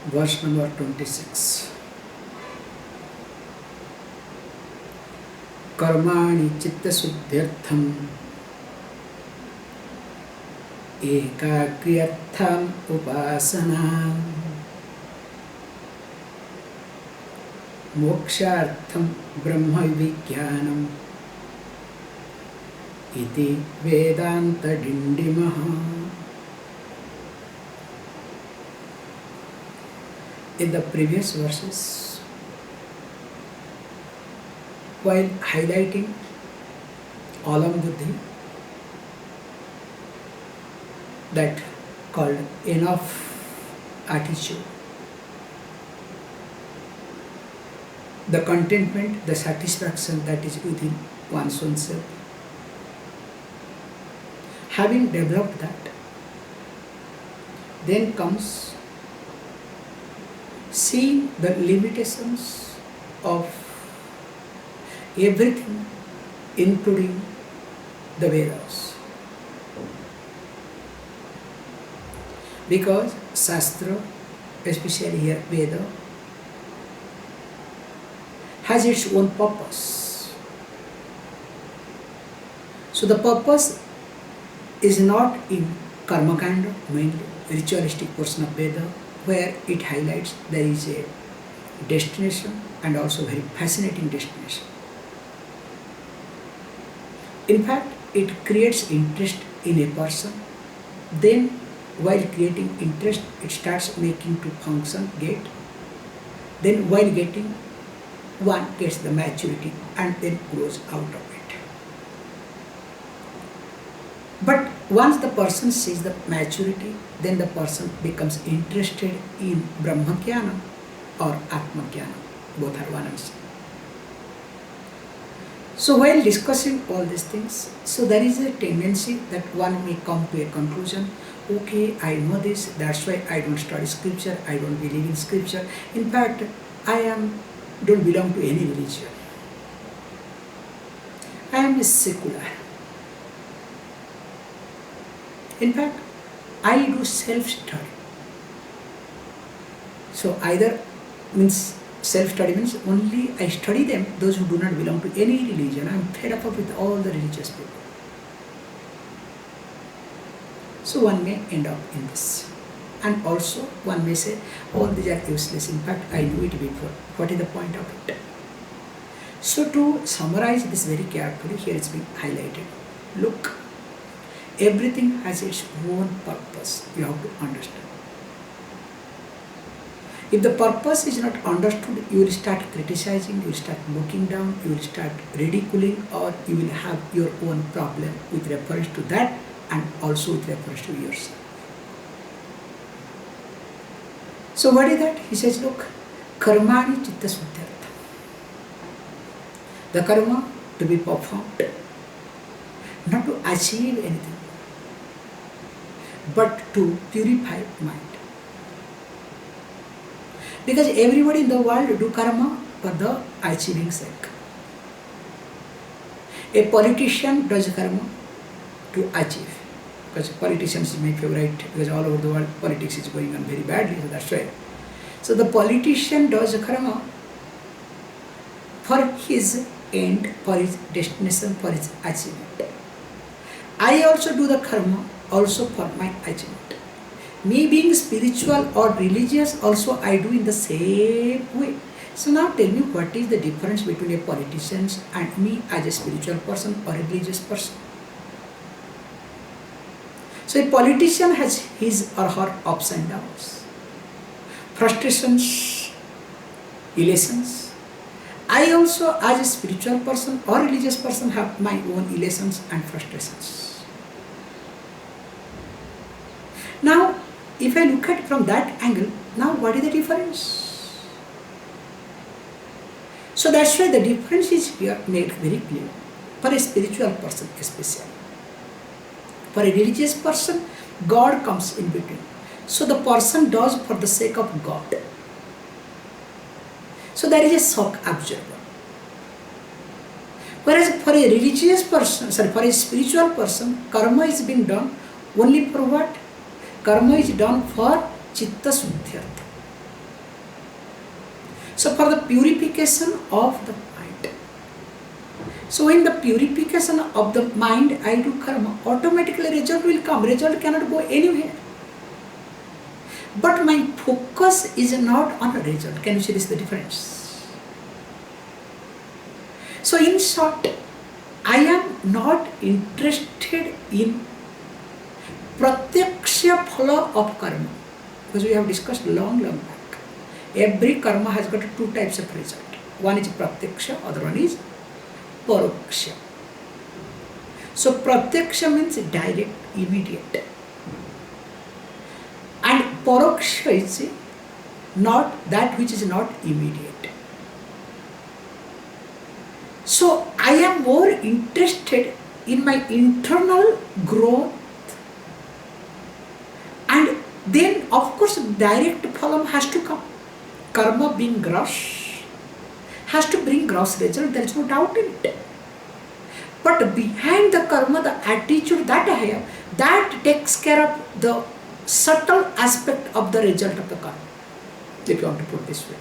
Verse number 26. Karmani chitta suddhyartham ekagriyartham upasana mokshartham brahma vijnanam iti Vedanta Dindima. In the previous verses, while highlighting Alam Buddhi, that called enough attitude, the contentment, the satisfaction that is within one's own self. Having developed that, then comes seeing the limitations of everything, including the Vedas. Because Shastra, especially here Veda, has its own purpose. So the purpose is not in Karmakanda, mainly ritualistic portion of Veda, where it highlights there is a destination and also very fascinating destination. In fact, it creates interest in a person. Then, while creating interest, it starts making to function, get. Then, while getting, one gets the maturity and then grows out of it. But once the person sees the maturity, then the person becomes interested in Brahma-jnana or Atma-jnana. Both are one and same. So while discussing all these things, so there is a tendency that one may come to a conclusion, okay, I know this, that's why I don't study scripture, I don't believe in scripture. In fact, don't belong to any religion. I am a secular. In fact, I do self-study. So either means self-study means only I study them, those who do not belong to any religion. I am fed up with all the religious people. So one may end up in this. And also one may say, all these are useless. In fact, I knew it before. What is the point of it? So to summarize this very carefully, here it's been highlighted. Look, everything has its own purpose. You have to understand. If the purpose is not understood, you will start criticizing, you will start looking down, you will start ridiculing, or you will have your own problem with reference to that and also with reference to yourself. So what is that? He says, look, karmani chitta suddhyartham. The karma to be performed, not to achieve anything, but to purify mind. Because everybody in the world do karma for the achieving sake. A politician does karma to achieve. Because politicians is my favorite, because all over the world politics is going on very badly, so that's right. So the politician does karma for his end, for his destination, for his achievement. I also do the karma also for my achievement. Me being spiritual or religious also I do in the same way. So now tell me, what is the difference between a politician and me as a spiritual person or a religious person? So a politician has his or her ups and downs, frustrations, elations. I also as a spiritual person or religious person have my own elations and frustrations. Now, if I look at it from that angle, now what is the difference? So that's why the difference is here made very clear for a spiritual person especially. For a religious person, God comes in between. So the person does for the sake of God. So there is a shock observer. Whereas for a religious person, for a spiritual person, karma is being done only for what? Karma is done for chitta suddhyartha. So for the purification of the mind. So in the purification of the mind, I do karma, automatically result will come. Result cannot go anywhere. But my focus is not on a result. Can you see this the difference? So in short, I am not interested in pratyaksha phala of karma. Because we have discussed long back. Every karma has got two types of result. One is pratyaksha, other one is paroksha. So pratyaksha means direct, immediate. And paroksha is not that which is not immediate. So I am more interested in my internal growth, and then of course direct phalam has to come. Karma being gross has to bring gross result, there is no doubt in it. But behind the karma, the attitude that I have, that takes care of the subtle aspect of the result of the karma, if you want to put this way.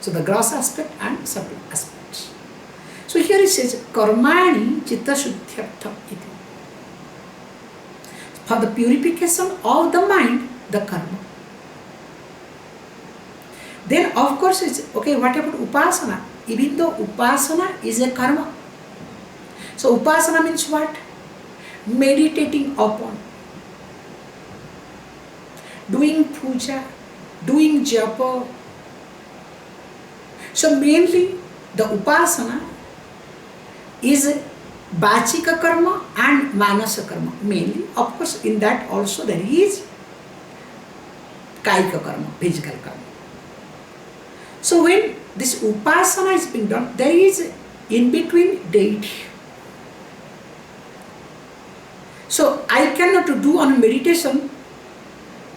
So the gross aspect and subtle aspects. So here it says, karmani chitta shuddhyartha iti. For the purification of the mind, the karma. Then of course it's, okay, what about upasana? Even though upasana is a karma. So upasana means what? Meditating upon, doing puja, doing japa. So mainly the upasana is Vachika karma and Manasa karma. Mainly, of course, in that also there is Kaika karma, physical karma. So when this upasana is being done, there is in between deity. So I cannot do on meditation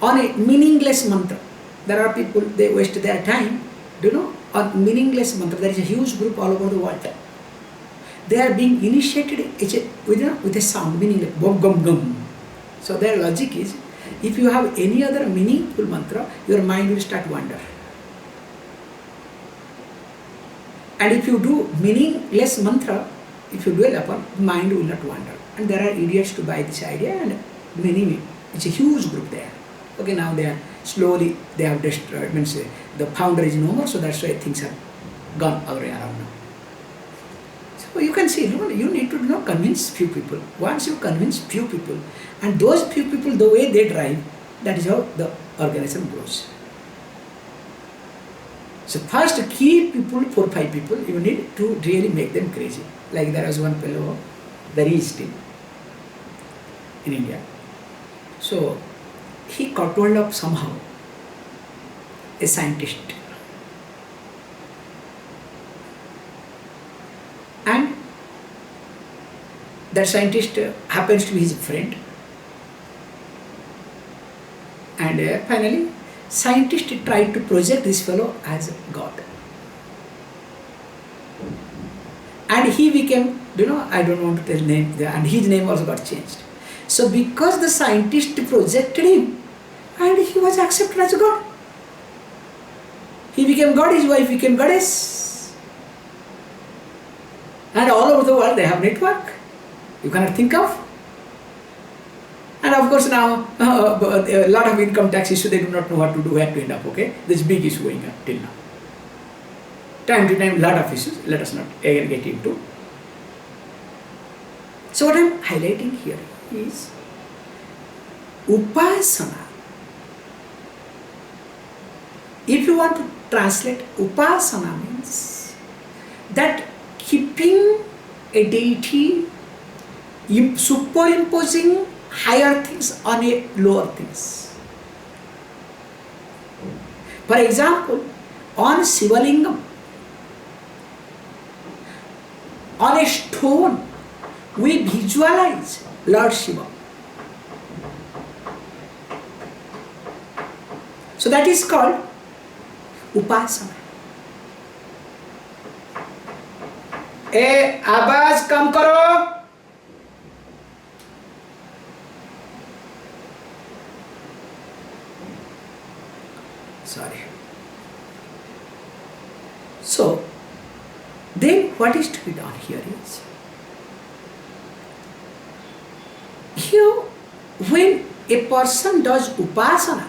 on a meaningless mantra. There are people, they waste their time, on meaningless mantra. There is a huge group all over the world. They are being initiated with a sound, meaning like bum gum gum. So their logic is, if you have any other meaningful mantra, your mind will start wander. And if you do meaningless mantra, if you dwell upon, mind will not wander. And there are idiots to buy this idea, and many, it's a huge group there. Okay, now they are slowly, they have destroyed, means the founder is no more, so that's why things have gone away around now. So you can see, you need to convince few people. Once you convince few people, and those few people, the way they drive, that is how the organism grows. So first key people, 4 or 5 people, you need to really make them crazy. Like there was one fellow, there is still in India. So he got hold of somehow a scientist. And that scientist happens to be his friend. And finally, scientist tried to project this fellow as God. And he became, I don't want to tell name, and his name also got changed. So because the scientist projected him, and he was accepted as God. He became God, his wife became goddess. And all over the world they have network. You cannot think of. And of course now, a lot of income tax issue, they do not know what to do, where to end up, okay? This big issue going on till now. Time to time, lot of issues, let us not again get into. So what I am highlighting here is upasana. If you want to translate, upasana means that keeping a deity, superimposing higher things on a lower things. For example, on Shivalingam, on a stone, we visualize Lord Shiva. So that is called upasana. आवाज कम करो. Sorry. So, then what is to be done here is, here when a person does upasana,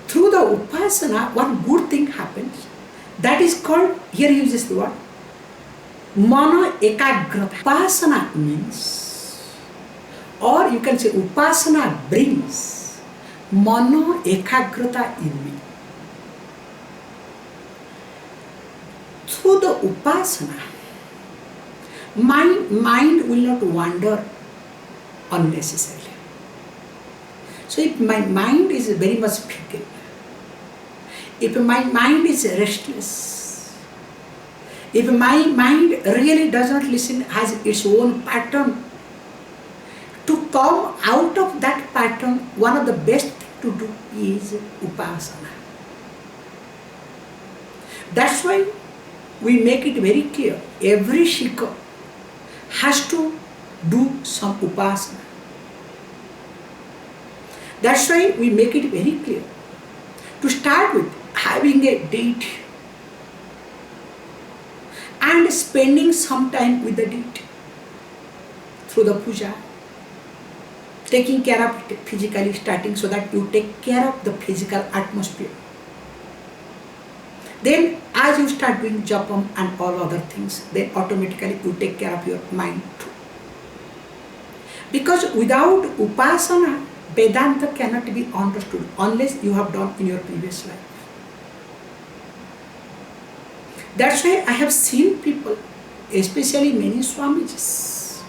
through the upasana one good thing happens, that is called, here he uses the word Mano ekagrata. Upasana means, or you can say upasana brings mano ekagrata in me. Through the upasana, my mind will not wander unnecessarily. So if my mind is very much fickle, if my mind is restless, if my mind really does not listen, has its own pattern, to come out of that pattern, one of the best things to do is upasana. That's why we make it very clear, every Sikh has to do some upasana. That's why we make it very clear. To start with, having a deity and spending some time with the deity through the puja, taking care of it physically, starting so that you take care of the physical atmosphere. Then as you start doing japam and all other things, then automatically you take care of your mind too. Because without upasana, Vedanta cannot be understood unless you have done in your previous life. That's why I have seen people, especially many Swamijis,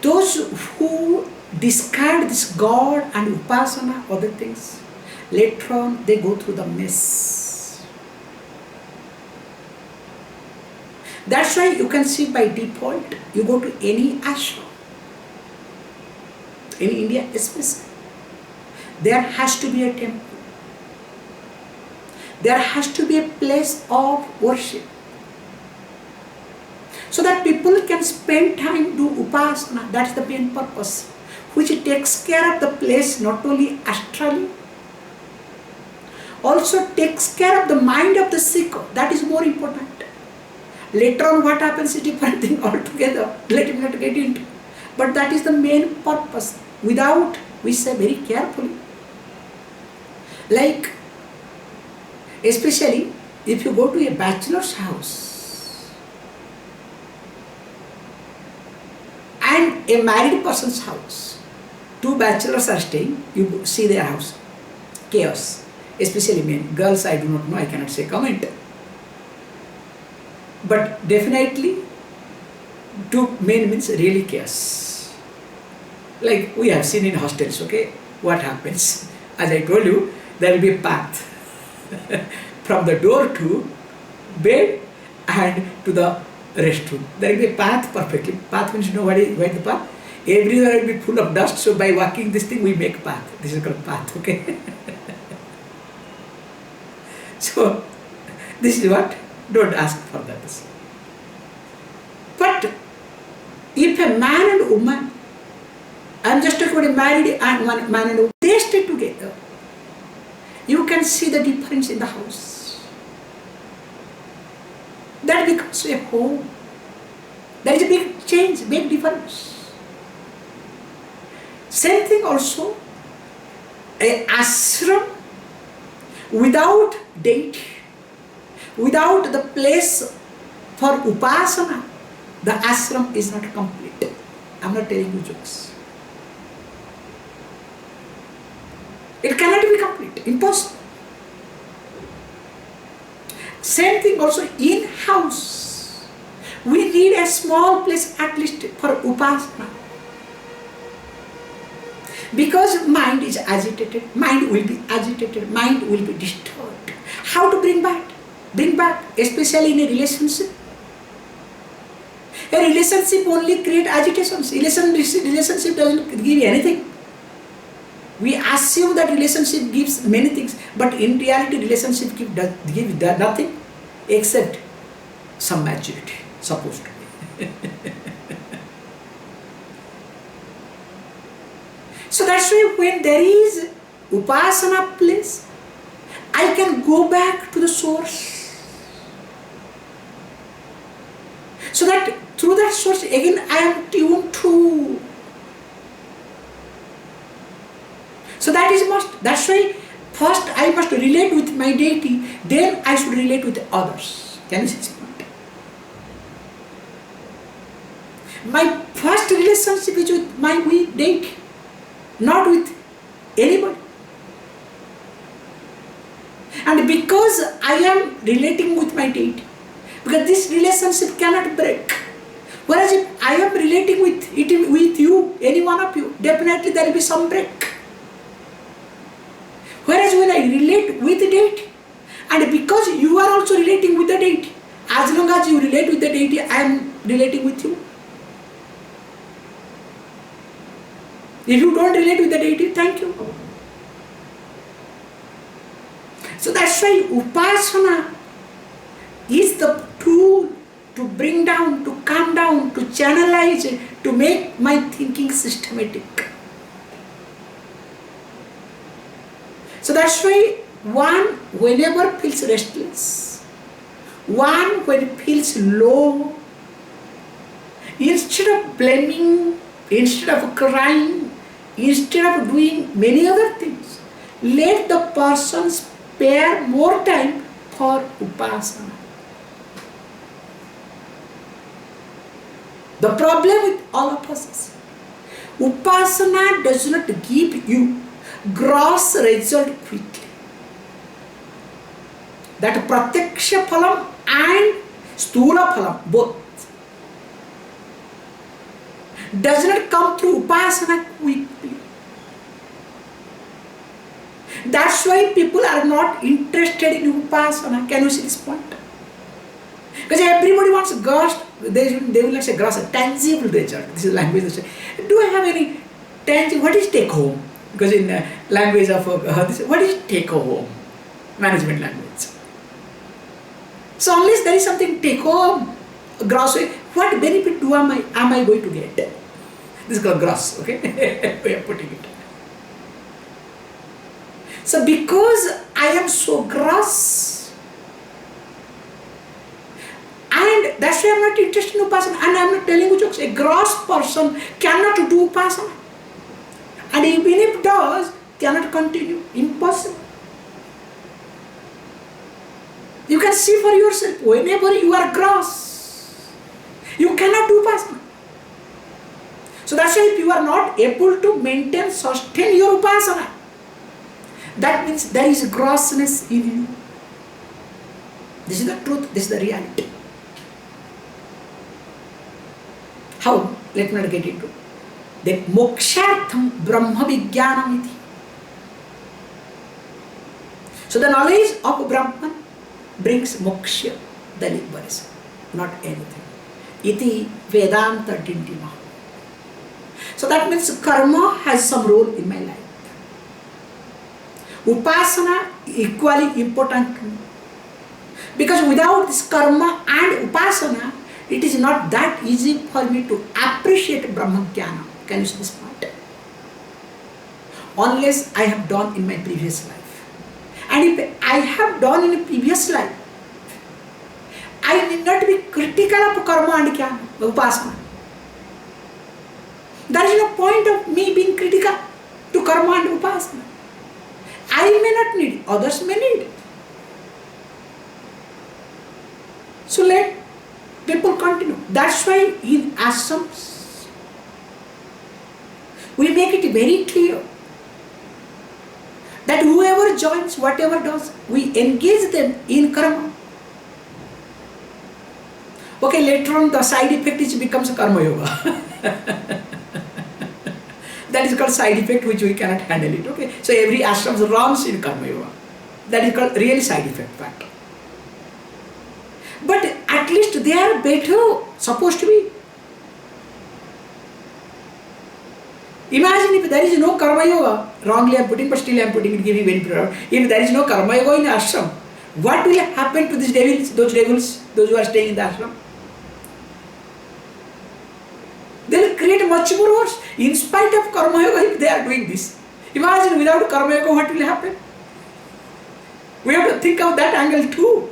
those who discard this God and upasana, other things, later on they go through the mess. That's why you can see by default, you go to any ashram, in India especially, there has to be a temple. There has to be a place of worship, so that people can spend time do upasana. That's the main purpose, which takes care of the place not only astrally, also takes care of the mind of the Sikh. That is more important. Later on what happens is different thing altogether. Let him not get into. But that is the main purpose. Without, we say very carefully, like especially if you go to a bachelor's house and a married person's house, two bachelors are staying, you see their house, chaos, especially men. Girls I do not know, I cannot say comment. But definitely two men means really chaos. Like we have seen in hostels, okay? What happens? As I told you, there will be a path from the door to bed and to the restroom. There will be a path perfectly. Path means you know what is the path? Everywhere will be full of dust, so by walking this thing we make path. This is called path, okay? So, this is what? Don't ask for that. But if a man and woman, I am just talking about a married and one man and woman, they stay together, you can see the difference in the house. That becomes a home. There is a big change, big difference. Same thing also, an ashram without deity, without the place for upasana, the ashram is not complete. I am not telling you jokes. It cannot be complete, impossible. Same thing also in house. We need a small place at least for upasana. Because mind is agitated, mind will be agitated, mind will be disturbed. How to bring back? Bring back, especially in a relationship. A relationship only creates agitations. Relationship doesn't give you anything. We assume that relationship gives many things, but in reality relationship gives nothing except some maturity, supposed to be. So that's why when there is upasana place, I can go back to the source. So that through that source again I am tuned to. So that is must. That's why first I must relate with my deity, then I should relate with others. Can you see this point? My first relationship is with my deity, not with anybody. And because I am relating with my deity, because this relationship cannot break. Whereas if I am relating with you, any one of you, definitely there will be some break. Whereas when I relate with the deity, and because you are also relating with the deity, as long as you relate with the deity, I am relating with you. If you don't relate with the deity, thank you. So that's why Upasana is the tool to bring down, to calm down, to channelize, to make my thinking systematic. So that's why one whenever feels restless, one when feels low, instead of blaming, instead of crying, instead of doing many other things, let the person spare more time for Upasana. The problem with all of us is, Upasana does not give you gross result quickly. That pratyaksha phalam and sthula phalam, both, does not come through Upasana quickly. That's why people are not interested in Upasana. Can you see this point? Because everybody wants gross, they will not say gross, a tangible result. This is language. Do I have any tangible? What is take home? Because in language of what is take home? Management language. So unless there is something take home, gross, what benefit am I going to get? This is called gross, okay? We are putting it. So because I am so gross, and that's why I am not interested in Upasana, and I am not telling you jokes. A gross person cannot do Upasana, and even if does, cannot continue. Impossible. You can see for yourself, whenever you are gross, you cannot do Upasana. So that's why if you are not able to maintain, sustain your Upasana, that means there is grossness in you. This is the truth, this is the reality. How? Let me not get into it. That mokshartham brahma vijnanam iti. So the knowledge of Brahman brings moksha, the liberation, not anything. Iti Vedanta Dindima. So that means karma has some role in my life. Upasana equally important to me. Because without this karma and Upasana, it is not that easy for me to appreciate Brahma Jnana. Can you see this point? Unless I have done in my previous life. And if I have done in a previous life, I need not be critical of karma and jnana, Upasana. There is no point of me being critical to karma and Upasana. I may not need, others may need. So let people continue. That's why in ashrams, we make it very clear that whoever joins, whatever does, we engage them in karma. Okay, later on the side effect is becomes karma yoga. That is called side effect which we cannot handle it. Okay, so every ashram runs in karma yoga. That is called really side effect factor. But at least they are better supposed to be. Imagine if there is no karma yoga, wrongly I am putting, but still I am putting it, giving benefit. If there is no karma yoga in ashram, what will happen to these devils, those who are staying in the ashram? They will create much more worse. In spite of karma yoga, if they are doing this. Imagine without karma yoga, what will happen? We have to think of that angle too.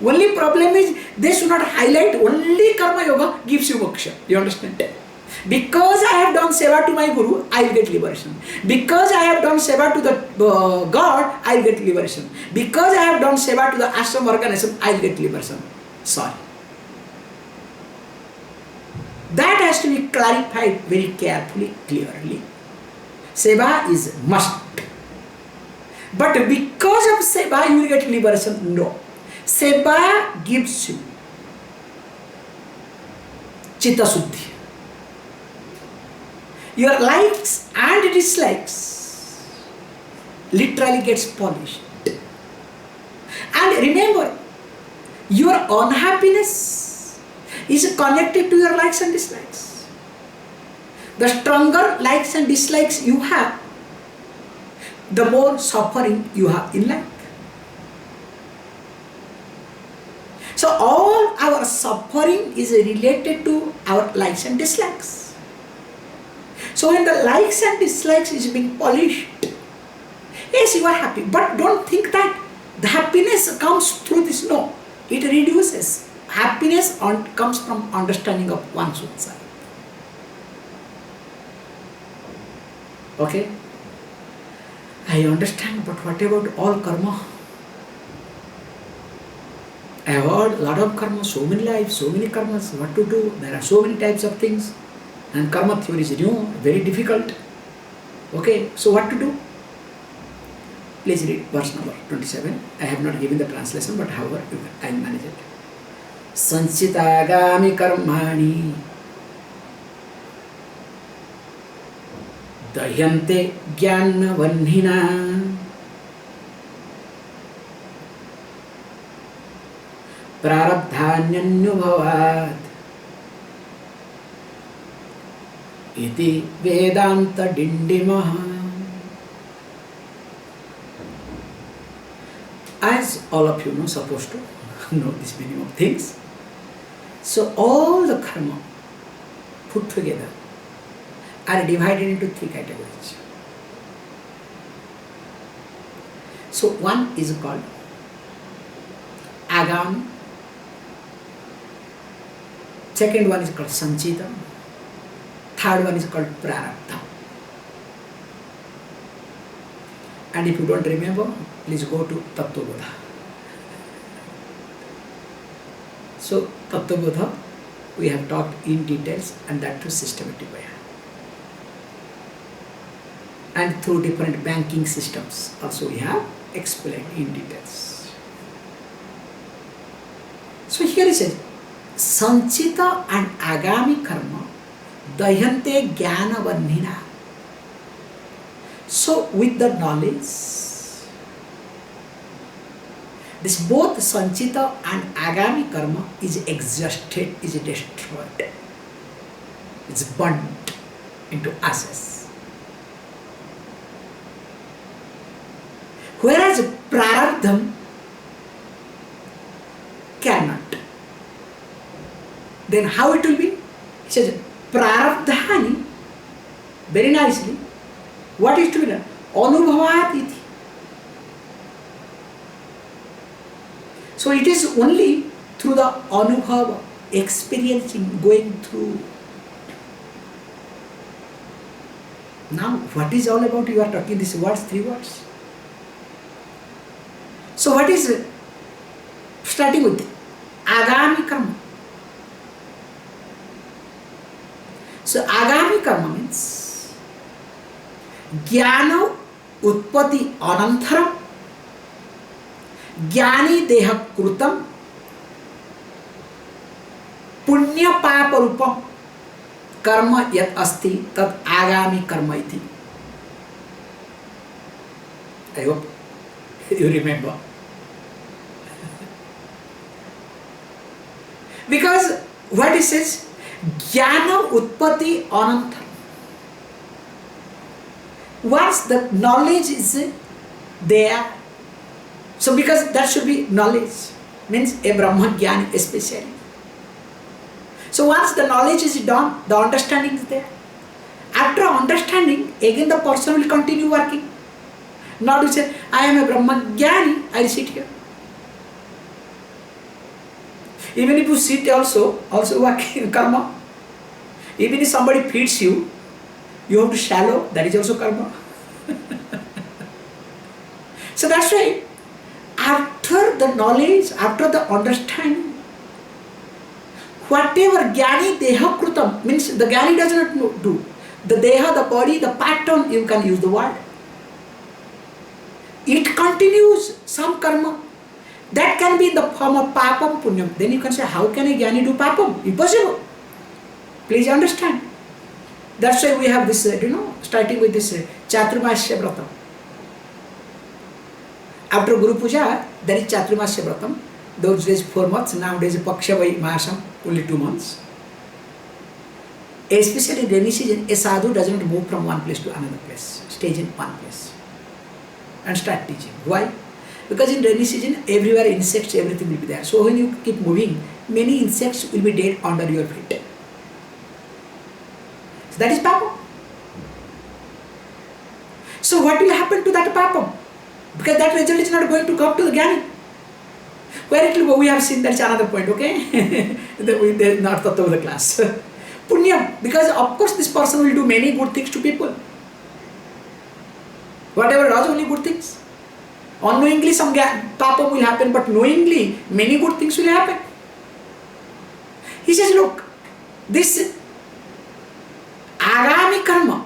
Only problem is they should not highlight only karma yoga gives you moksha. You understand? Because I have done seva to my guru, I will get liberation. Because I have done seva to the God, I will get liberation. Because I have done seva to the ashram organization, I will get liberation. Sorry. That has to be clarified very carefully, clearly. Seva is must. But because of seva, you will get liberation? No. Seva gives you chitta suddhi. Your likes and dislikes literally gets polished. And remember, your unhappiness is connected to your likes and dislikes. The stronger likes and dislikes you have, the more suffering you have in life. So all our suffering is related to our likes and dislikes. So when the likes and dislikes is being polished, yes, you are happy, but don't think that the happiness comes through this. No, it reduces. Happiness comes from understanding of one's own self. Okay? I understand, but what about all karma? I have heard a lot of karma, so many lives, so many karmas, what to do? There are so many types of things. And karma theory is new, very difficult. Okay, so what to do? Please read verse number 27. I have not given the translation, but however, I will manage it. Sanchitagami karmani dahyante jnana vanhina prarabdhanyanyubhavat iti Vedanta Dindima. As all of you know, supposed to know this meaning of things. So all the karma put together are divided into three categories. So one is called agami, second one is called sanchita, third one is called prarabdha. And if you don't remember, please go to Tattva Bodha. So Tattva Bodha we have talked in details, and that too systematic way. And through different banking systems also we have explained in details. So here it says, Sanchita and Agami karma dahyante jnana vanhina. So with the knowledge, this both Sanchita and Agami karma is exhausted, is destroyed, it's burnt into ashes. Whereas prarabdham cannot. Then how it will be? It says prarabdhani, very nicely. What is to be done? Anubhavat iti. So it is only through the anubhava, experiencing, going through. Now, what is all about? You are talking these words, three words. So what is starting with agami karma? So agami karma means jnana utpatti anantharam jnani deha krutam punya papa rupam karma yat asti tad agami karma iti. I hope you remember. Because what it says, jnana utpatti anantharam. Once the knowledge is there, so because that should be knowledge, means a Brahma Jnani especially. So once the knowledge is done, the understanding is there. After understanding, again the person will continue working. Not to say, I am a Brahmagyani, I will sit here. Even if you sit also working karma. Even if somebody feeds you, you have to swallow, that is also karma. So that's why, after the knowledge, after the understanding, whatever Jnani Deha Krutam, means the Jnani does not do. The Deha, the body, the pattern, you can use the word. It continues some karma. That can be in the form of papam, punyam. Then you can say, how can a Jnani do papam? Impossible. Please understand. That's why we have this, starting with this Chaturmasya Vratam. After Guru Puja, there is Chaturmasya Vratam. Those days 4 months, nowadays Pakshavai Mahasam, only 2 months. Especially in rainy season, a sadhu doesn't move from one place to another place, stays in one place and start teaching. Why? Because in rainy season, everywhere insects, everything will be there. So when you keep moving, many insects will be dead under your feet. So that is papam. So what will happen to that papam? Because that result is not going to come to the Jnani. Where it will go, we have seen, that's another point, okay? They're not thought of the class. Punyam, because of course this person will do many good things to people. Whatever does, only good things. Unknowingly some papam will happen, but knowingly many good things will happen. He says, look, this agami karma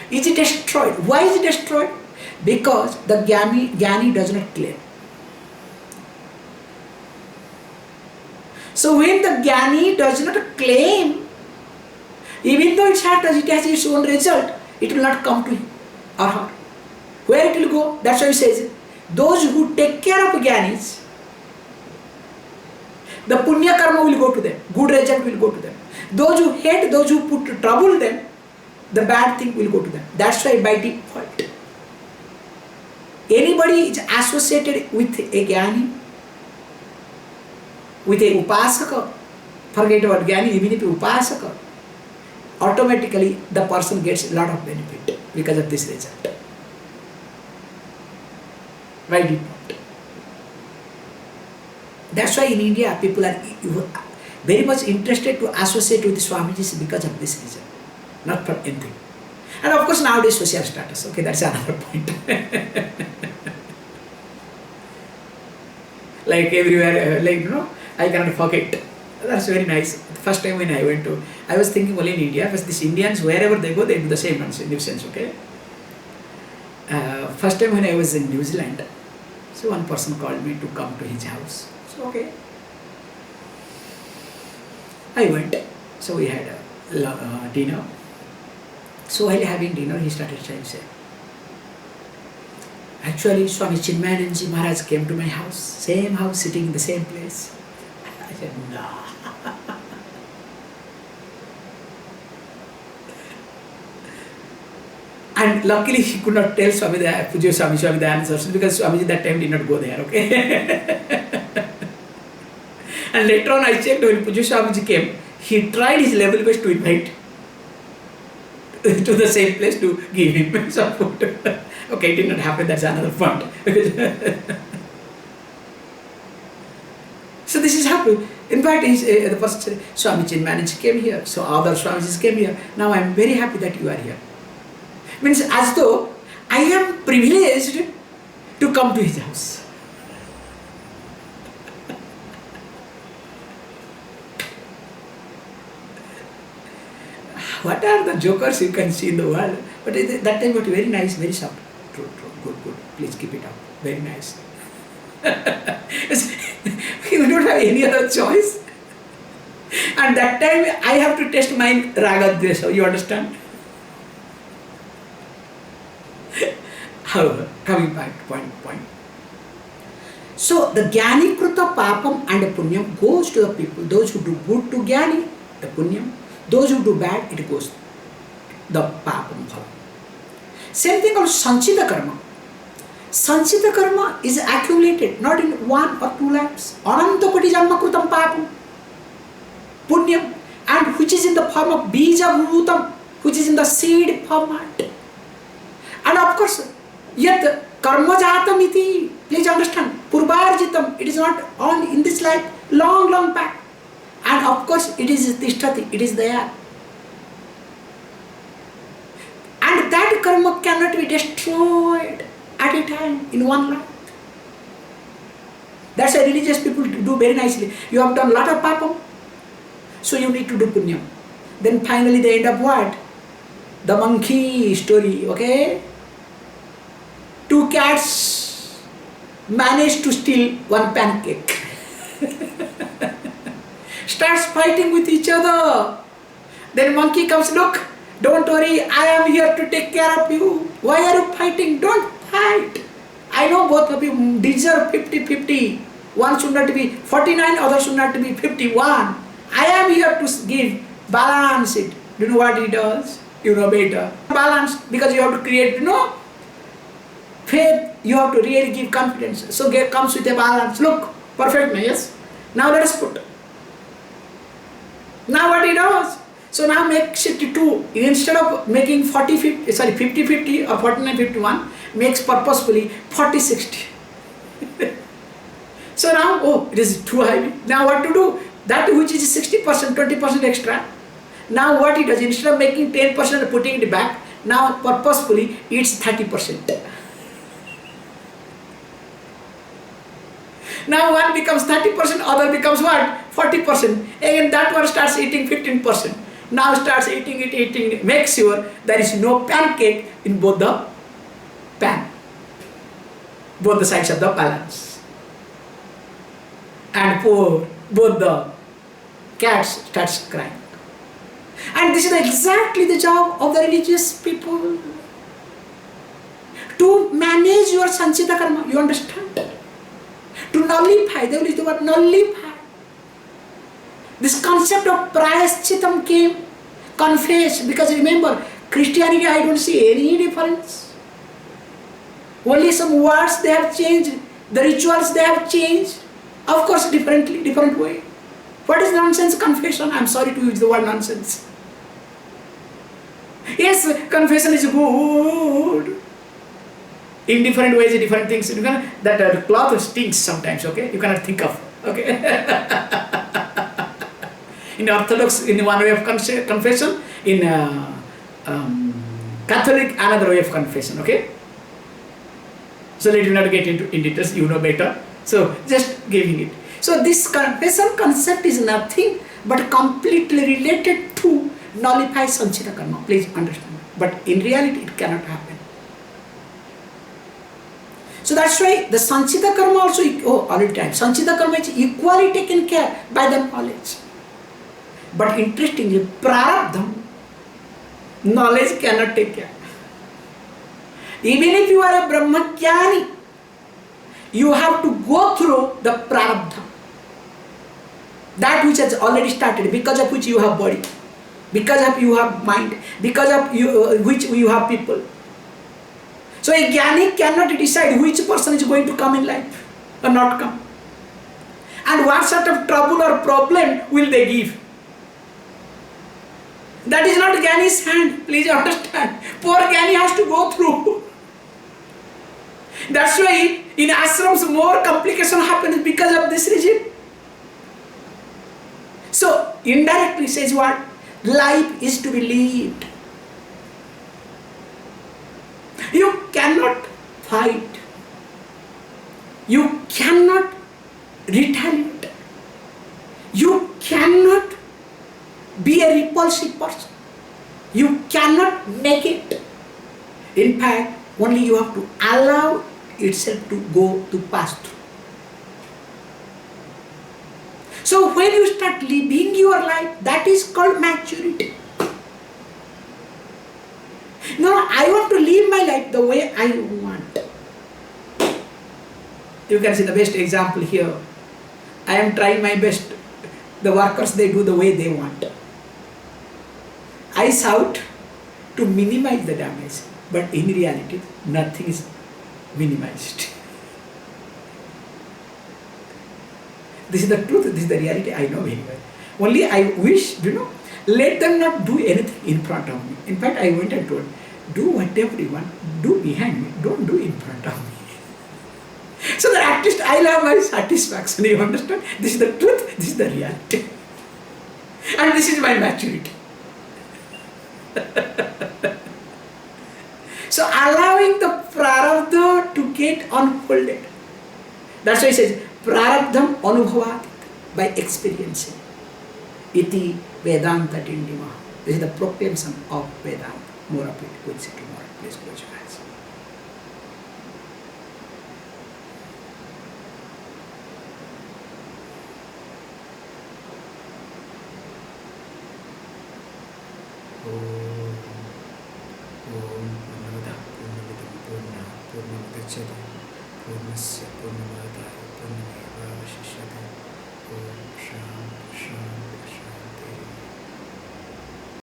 is destroyed. Why is it destroyed? Because the Jnani does not claim. So when the Jnani does not claim, even though it has its own result, it will not come to him or her. Where it will go? That's why he says, those who take care of Jnanis, the punya karma will go to them, good result will go to them. Those who hate, those who put trouble them, the bad thing will go to them. That's why by default, anybody is associated with a Jnani, with a upasaka, forget about Jnani, even if upasaka, automatically the person gets a lot of benefit because of this result. By default. That's why in India people are very much interested to associate with the Swamijis because of this reason, not for anything. And of course nowadays social status, okay, that's another point. Like everywhere, I cannot forget. That's very nice. First time when I went to, I was thinking only in India, because these Indians, wherever they go, they do the same nonsense, okay? First time when I was in New Zealand, so one person called me to come to his house. So, okay. I went. So we had a dinner. So while having dinner, he started trying to say, actually, Swami Chinmayananji Maharaj came to my house, same house, sitting in the same place. I said, no. And luckily he could not tell Swami Ananda Saraswati, because Swamiji that time did not go there, okay? And later on I checked when Puja Swamiji came, he tried his level best to invite to the same place to give him some food. Okay, it did not happen, that's another point. So this is happening. In fact, the person said, Swami Chinmayananji came here, so other Swamijis came here. Now I am very happy that you are here. Means as though I am privileged to come to his house. What are the jokers you can see in the world? But that time was very nice, very soft. True, good. Please keep it up. Very nice. You don't have any other choice. And that time I have to test my raga dvesa, you understand? However, coming back to point. So the Jnani Kruta Papam and the Punyam goes to the people. Those who do good to Jnani, the Punyam. Those who do bad, it goes the Papam Phala. Same thing on Sanchita Karma. Sanchita Karma is accumulated not in 1 or 2 lives. Anantapati Jamma Krutam Papam Punyam, and which is in the form of Bija Bhutam, which is in the seed format. And of course, yet karma jatam iti, please understand, purvarjitam, it is not on in this life, long, long back. And of course, it is tishtati, it is there. And that karma cannot be destroyed at a time, in one life. That's why religious people do very nicely. You have done a lot of papam, so you need to do punyam. Then finally they end up what? The monkey story, okay? Two cats managed to steal one pancake. Starts fighting with each other. Then monkey comes, look, don't worry, I am here to take care of you. Why are you fighting? Don't fight. I know both of you deserve 50-50. One should not be 49, other should not be 51. I am here to give, balance it. Do you know what he does? You know better. Balance, because you have to create, faith, you have to really give confidence. So it comes with a balance. Look, perfect, yes? Now let us put. Now what he does? So now makes it to 2. Instead of making 50-50 or 49-51, makes purposefully 40-60. So now, oh, it is too high. Now what to do? That which is 60%, 20% extra. Now what he does, instead of making 10% and putting it back, now purposefully it's 30%. Now one becomes 30%, other becomes what? 40%. Again that one starts eating 15%. Now starts eating it. Make sure there is no pancake in both the pan. Both the sides of the balance. And both the cats starts crying. And this is exactly the job of the religious people. To manage your sanchita karma, you understand? To nullify, they will use the word nullify. This concept of prayaschitam came, confess, because remember, Christianity I don't see any difference. Only some words they have changed, the rituals they have changed, of course different way. What is nonsense confession? I am sorry to use the word nonsense. Yes, confession is good. In different ways, different things. You can, that cloth stinks sometimes, okay? You cannot think of, okay? In Orthodox, in one way of confession, in Catholic, another way of confession, okay? So let you not get into in details, you know better. So just giving it. So this confession concept is nothing but completely related to nullify sanchita karma. Please understand. But in reality, it cannot happen. So that's why the sanchita karma also, all the time, sanchita karma is equally taken care by the knowledge. But interestingly, prarabdham, knowledge cannot take care. Even if you are a brahmajnani, you have to go through the prarabdha. That which has already started, because of which you have body, because of you have mind, because of which you have people. So a jnani cannot decide which person is going to come in life or not come. And what sort of trouble or problem will they give. That is not jnani's hand, please understand. Poor jnani has to go through. That's why in ashrams more complication happens because of this regime. So indirectly says what? Life is to be lived. You cannot fight. You cannot retaliate. You cannot be a repulsive person. You cannot make it. In fact, only you have to allow itself to go, to pass through. So when you start living your life, that is called maturity. No, I want to live my life the way I want. You can see the best example here. I am trying my best. The workers, they do the way they want. I shout to minimize the damage, but in reality, nothing is minimized. This is the truth, this is the reality, I know very well. Only I wish, let them not do anything in front of me. In fact, I went and told, do whatever you want, do behind me, don't do in front of me. So that at least I'll have my satisfaction, you understand? This is the truth, this is the reality. And this is my maturity. So allowing the prarabdha to get unfolded. That's why he says, prarabdham anubhavat, by experiencing. Iti Vedanta Dindima. This is the proclamation of Vedanta. More of it, we'll see tomorrow. Please close your eyes. Purnasya Purnamada Purnameva Shishyate. Om Shanti Shanti Shanti.